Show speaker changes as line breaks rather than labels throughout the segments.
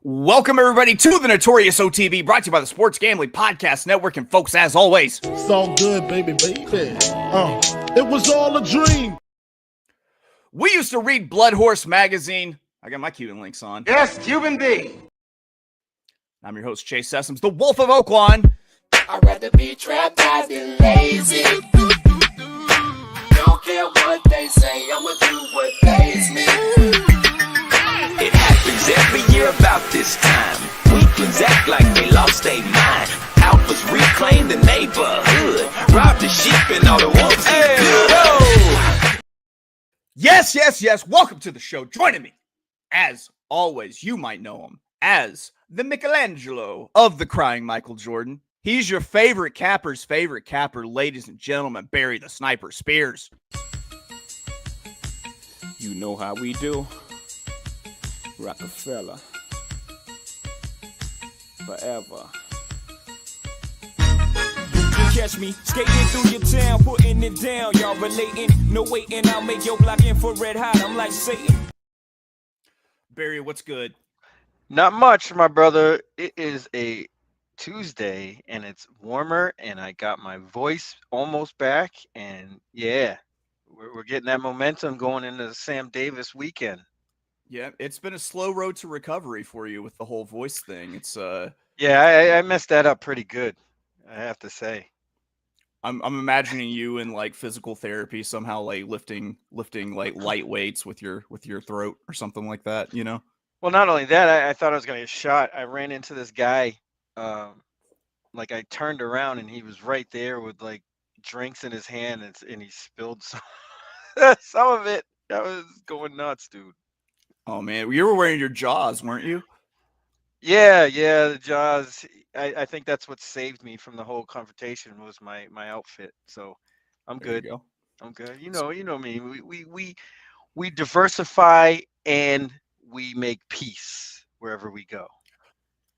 Welcome, everybody, to the Notorious OTB, brought to you by the Sports Gambling Podcast Network. And, folks, as always,
it's all good, baby. It was all a dream.
We used to read Blood Horse magazine. I got my Cuban links on.
Yes, Cuban B.
I'm your host, Chase Sessoms, the Wolf of Oaklawn.
I'd rather be trapped than lazy. Don't care what they say, I'ma do what pays me.
It happens every year about this time. Weaklings act like they lost their mind. Alphas reclaim the neighborhood. Rob the sheep and all the wolves eat good.
Yes. Welcome to the show. Joining me, as always, you might know him as the Michelangelo of the Crying Michael Jordan. He's your favorite capper's favorite capper, ladies and gentlemen, Barry the Sniper Spears.
You know how we do. Rockefeller. Forever. You catch me skating through your town, putting it down. Y'all relating, no waiting, I'll make your block infrared hot. I'm like Satan.
Barry, what's good?
Not much, my brother. It is a Tuesday and it's warmer and I got my voice almost back. And yeah, we're getting that momentum going into the Sam Davis weekend.
Yeah, it's been a slow road to recovery for you with the whole voice thing. It's
Yeah, I messed that up pretty good, I have to say.
I'm imagining you in like physical therapy somehow, like lifting like light weights with your throat or something like that, you know?
Well, not only that, I thought I was gonna get shot. I ran into this guy, like I turned around and he was right there with like drinks in his hand and he spilled some of it. That was going nuts, dude.
Oh man, you were wearing your Jaws, weren't you?
Yeah, the Jaws. I think that's what saved me from the whole confrontation was my outfit. So I'm good. I'm good. You know me. We diversify and we make peace wherever we go.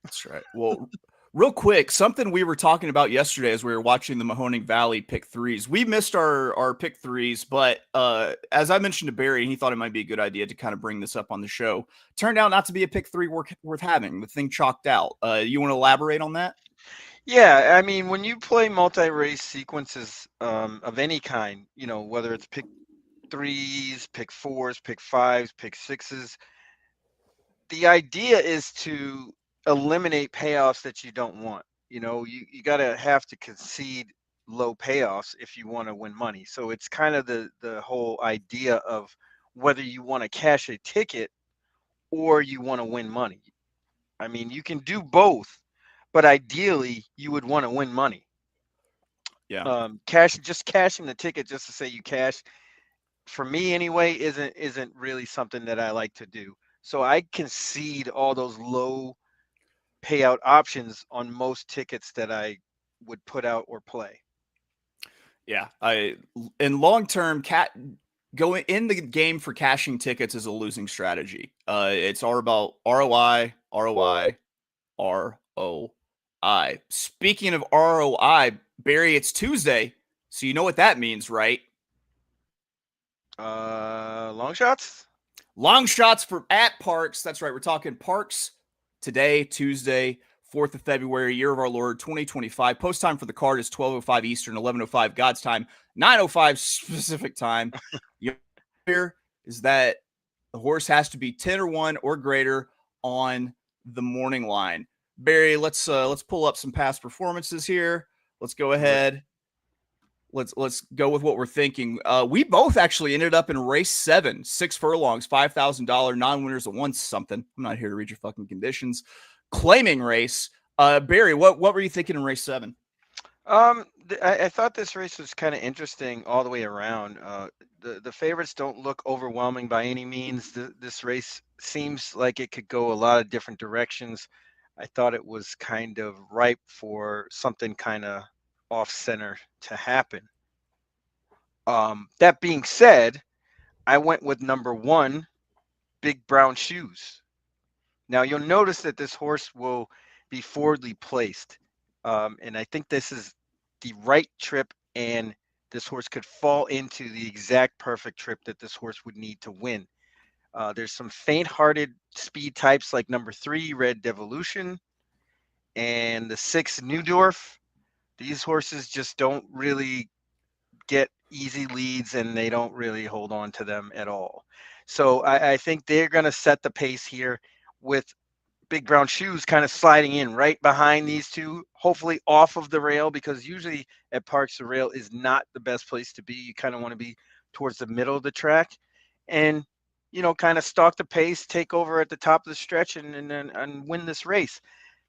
That's right. Well, real quick, something we were talking about yesterday as we were watching the Mahoning Valley pick threes. We missed our pick threes, but as I mentioned to Barry, he thought it might be a good idea to kind of bring this up on the show. Turned out not to be a pick three worth having. The thing chalked out. You want to elaborate on that?
Yeah, I mean, when you play multi-race sequences of any kind, you know, whether it's pick threes, pick fours, pick fives, pick sixes, the idea is to eliminate payoffs that you don't want. You know, you gotta have to concede low payoffs if you want to win money. So it's kind of the whole idea of whether you want to cash a ticket or you want to win money. I mean, you can do both, but ideally you would want to win money.
Yeah.
Cashing the ticket just to say you cash, for me anyway, isn't really something that I like to do. So I concede all those low payout options on most tickets that I would put out or play.
Yeah, in long term, going in the game for cashing tickets is a losing strategy. It's all about ROI. Speaking of ROI, Barry, it's Tuesday, so you know what that means, right?
Longshots?
Longshots for at Parx. That's right. We're talking Parx today, Tuesday, 4th of February, year of our Lord, 2025. Post time for the card is 12:05 Eastern, 11:05 God's time, 9:05 specific time. Here is that the horse has to be 10-1 or greater on the morning line. Barry, let's pull up some past performances here. Let's go ahead. Let's go with what we're thinking. We both actually ended up in race 7, 6 furlongs, $5,000 non-winners of one something. I'm not here to read your fucking conditions. Claiming race. Barry, what were you thinking in race 7?
I thought this race was kind of interesting all the way around. The favorites don't look overwhelming by any means. This race seems like it could go a lot of different directions. I thought it was kind of ripe for something kind of off center to happen. That being said, I went with number 1, Big Brown Shoes. Now you'll notice that this horse will be forwardly placed. And I think this is the right trip, and this horse could fall into the exact perfect trip that this horse would need to win. There's some faint-hearted speed types like number 3, Red Devolution, and the 6, Neudorf. These horses just don't really get easy leads, and they don't really hold on to them at all. So I think they're going to set the pace here with Big Brown Shoes kind of sliding in right behind these two, hopefully off of the rail, because usually at Parx, the rail is not the best place to be. You kind of want to be towards the middle of the track and, kind of stalk the pace, take over at the top of the stretch and win this race.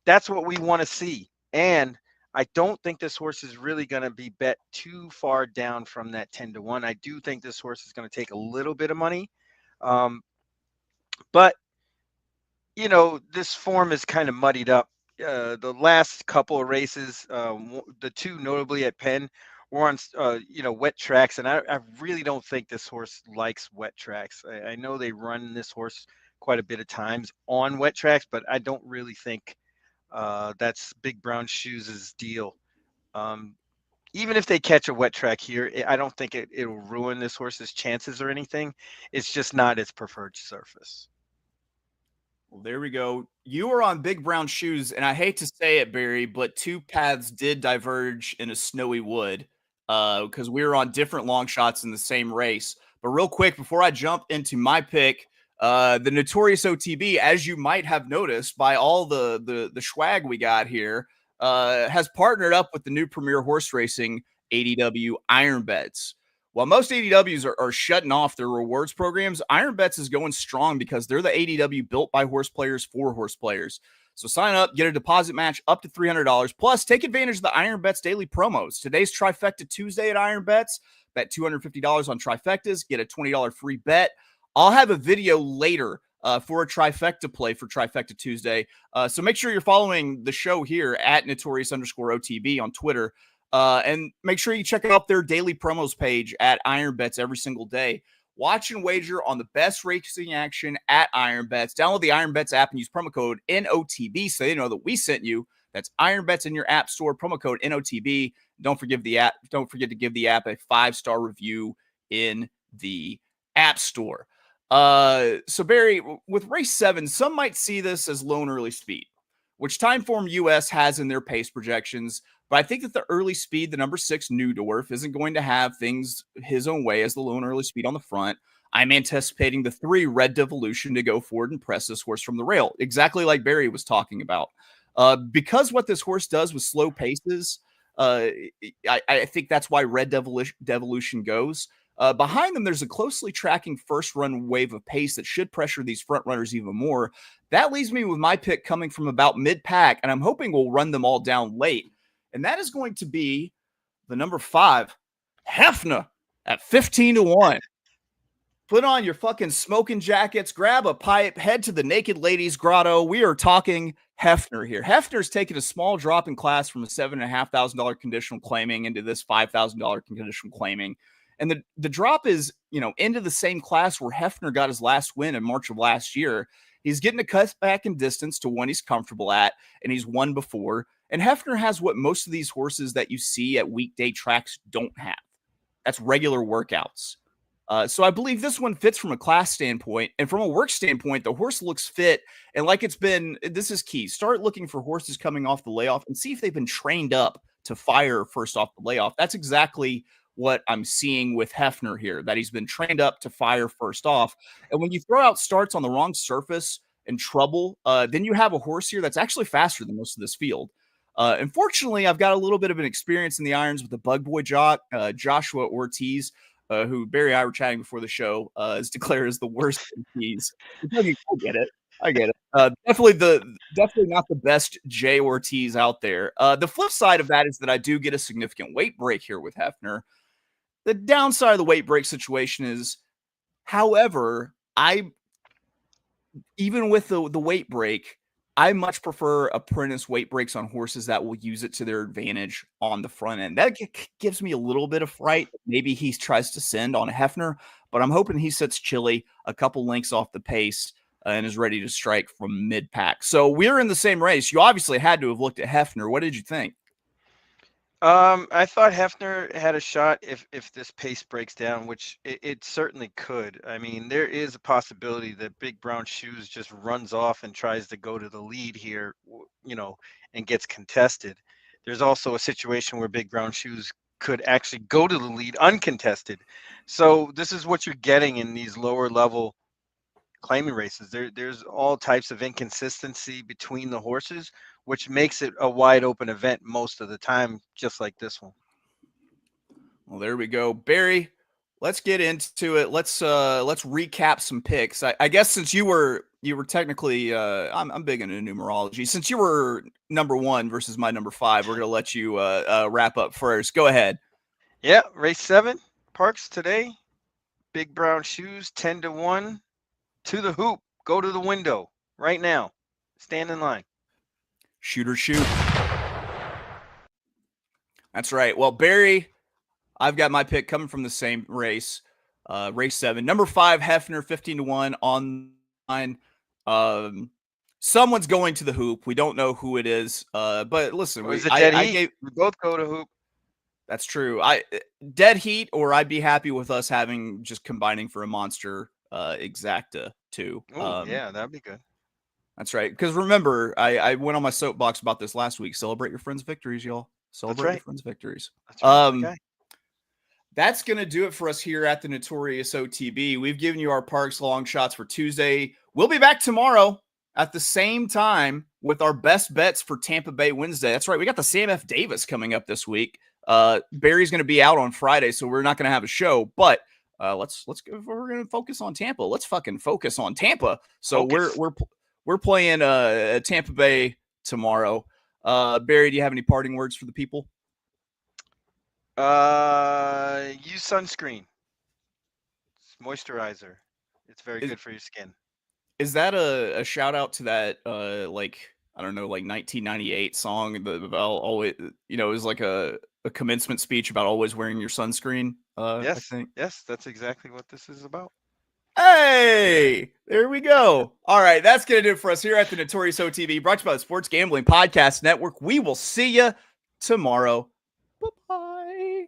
That's what we want to see. And I don't think this horse is really going to be bet too far down from that 10-1. I do think this horse is going to take a little bit of money. But this form is kind of muddied up. The last couple of races, the two notably at Penn, were on wet tracks, and I really don't think this horse likes wet tracks. I know they run this horse quite a bit of times on wet tracks, but I don't really think that's Big Brown Shoes' deal. Even if they catch a wet track here, I don't think it'll ruin this horse's chances or anything. It's just not its preferred surface.
Well, there we go. You were on Big Brown Shoes, and I hate to say it, Barry, but two paths did diverge in a snowy wood because we were on different long shots in the same race. But real quick, before I jump into my pick, the Notorious OTB, as you might have noticed by all the swag we got here, has partnered up with the new Premier Horse Racing ADW Iron Bets. While most ADWs are shutting off their rewards programs, Iron Bets is going strong because they're the ADW built by horse players for horse players. So sign up, get a deposit match up to $300. Plus, take advantage of the Iron Bets daily promos. Today's Trifecta Tuesday at Iron Bets. Bet $250 on trifectas, get a $20 free bet. I'll have a video later for a trifecta play for Trifecta Tuesday. So make sure you're following the show here at Notorious_OTB on Twitter. And make sure you check out their daily promos page at Iron Bets every single day. Watch and wager on the best racing action at Iron Bets. Download the Iron Bets app and use promo code NOTB so they know that we sent you. That's Iron Bets in your app store, promo code NOTB. Don't forget to give the app a 5-star review in the app store. So Barry, with race 7, some might see this as lone early speed, which Timeform US has in their pace projections. But I think that the early speed, the number 6 Neudorf, isn't going to have things his own way as the lone early speed on the front. I'm anticipating the 3 Red Devolution to go forward and press this horse from the rail, exactly like Barry was talking about. Because what this horse does with slow paces, I think that's why Red Devolution goes. Behind them, there's a closely tracking first run wave of pace that should pressure these front runners even more. That leaves me with my pick coming from about mid-pack, and I'm hoping we'll run them all down late. And that is going to be the number 5, Hefner, at 15-1. Put on your fucking smoking jackets, grab a pipe, head to the Naked Ladies Grotto. We are talking Hefner here. Hefner's taken a small drop in class from a $7,500 conditional claiming into this $5,000 conditional claiming. And the drop is, into the same class where Hefner got his last win in March of last year. He's getting a cut back in distance to one he's comfortable at, and he's won before. And Hefner has what most of these horses that you see at weekday tracks don't have. That's regular workouts. So I believe this one fits from a class standpoint. And from a work standpoint, the horse looks fit. And like this is key. Start looking for horses coming off the layoff and see if they've been trained up to fire first off the layoff. That's exactly what I'm seeing with Hefner here, that he's been trained up to fire first off. And when you throw out starts on the wrong surface and trouble, then you have a horse here that's actually faster than most of this field. Unfortunately, I've got a little bit of an experience in the irons with the bug boy Joshua Ortiz, who Barry and I were chatting before the show, is declared as the worst Ortiz. I get it. Definitely not the best J Ortiz out there. The flip side of that is that I do get a significant weight break here with Hefner. The downside of the weight break situation is, however, even with the weight break, I much prefer apprentice weight breaks on horses that will use it to their advantage on the front end. That gives me a little bit of fright. Maybe he tries to send on a Hefner, but I'm hoping he sits Chili a couple lengths off the pace and is ready to strike from mid-pack. So we're in the same race. You obviously had to have looked at Hefner. What did you think?
I thought Hefner had a shot if this pace breaks down, which it certainly could. I mean, there is a possibility that Big Brown Shoes just runs off and tries to go to the lead here, and gets contested. There's also a situation where Big Brown Shoes could actually go to the lead uncontested. So this is what you're getting in these lower level claiming races. There's all types of inconsistency between the horses, which makes it a wide open event most of the time, just like this one.
Well, there we go. Barry, let's get into it. Let's recap some picks. I guess since you were technically I'm big into numerology. Since you were number 1 versus my number 5, we're gonna let you wrap up first. Go ahead.
Yeah, race 7, Parx today. Big Brown Shoes, 10-1 to the hoop. Go to the window right now. Stand in line.
Shoot or shoot. That's right. Well, Barry, I've got my pick coming from the same race, race 7. Number 5, Hefner, 15-1 online. Someone's going to the hoop. We don't know who it is. But listen,
we both go to hoop.
That's true. Dead heat, or I'd be happy with us having just combining for a monster exacta too.
Yeah, that'd be good.
That's right. Because remember, I went on my soapbox about this last week. Celebrate your friends' victories, y'all. Celebrate your friends' victories.
That's right. Okay.
That's going to do it for us here at the Notorious OTB. We've given you our Parx long shots for Tuesday. We'll be back tomorrow at the same time with our best bets for Tampa Bay Wednesday. That's right. We got the Sam F. Davis coming up this week. Barry's going to be out on Friday, so we're not going to have a show. But let's go. We're going to focus on Tampa. Let's fucking focus on Tampa. So we're playing Tampa Bay tomorrow. Barry, do you have any parting words for the people?
Use sunscreen. It's moisturizer. It's very good for your skin.
Is that a shout out to that I don't know, like 1998 song about always, it was like a commencement speech about always wearing your sunscreen?
Yes,
I think.
Yes, that's exactly what this is about.
Hey, there we go. All right, that's going to do it for us here at the Notorious OTB, brought to you by the Sports Gambling Podcast Network. We will see you tomorrow. Bye-bye.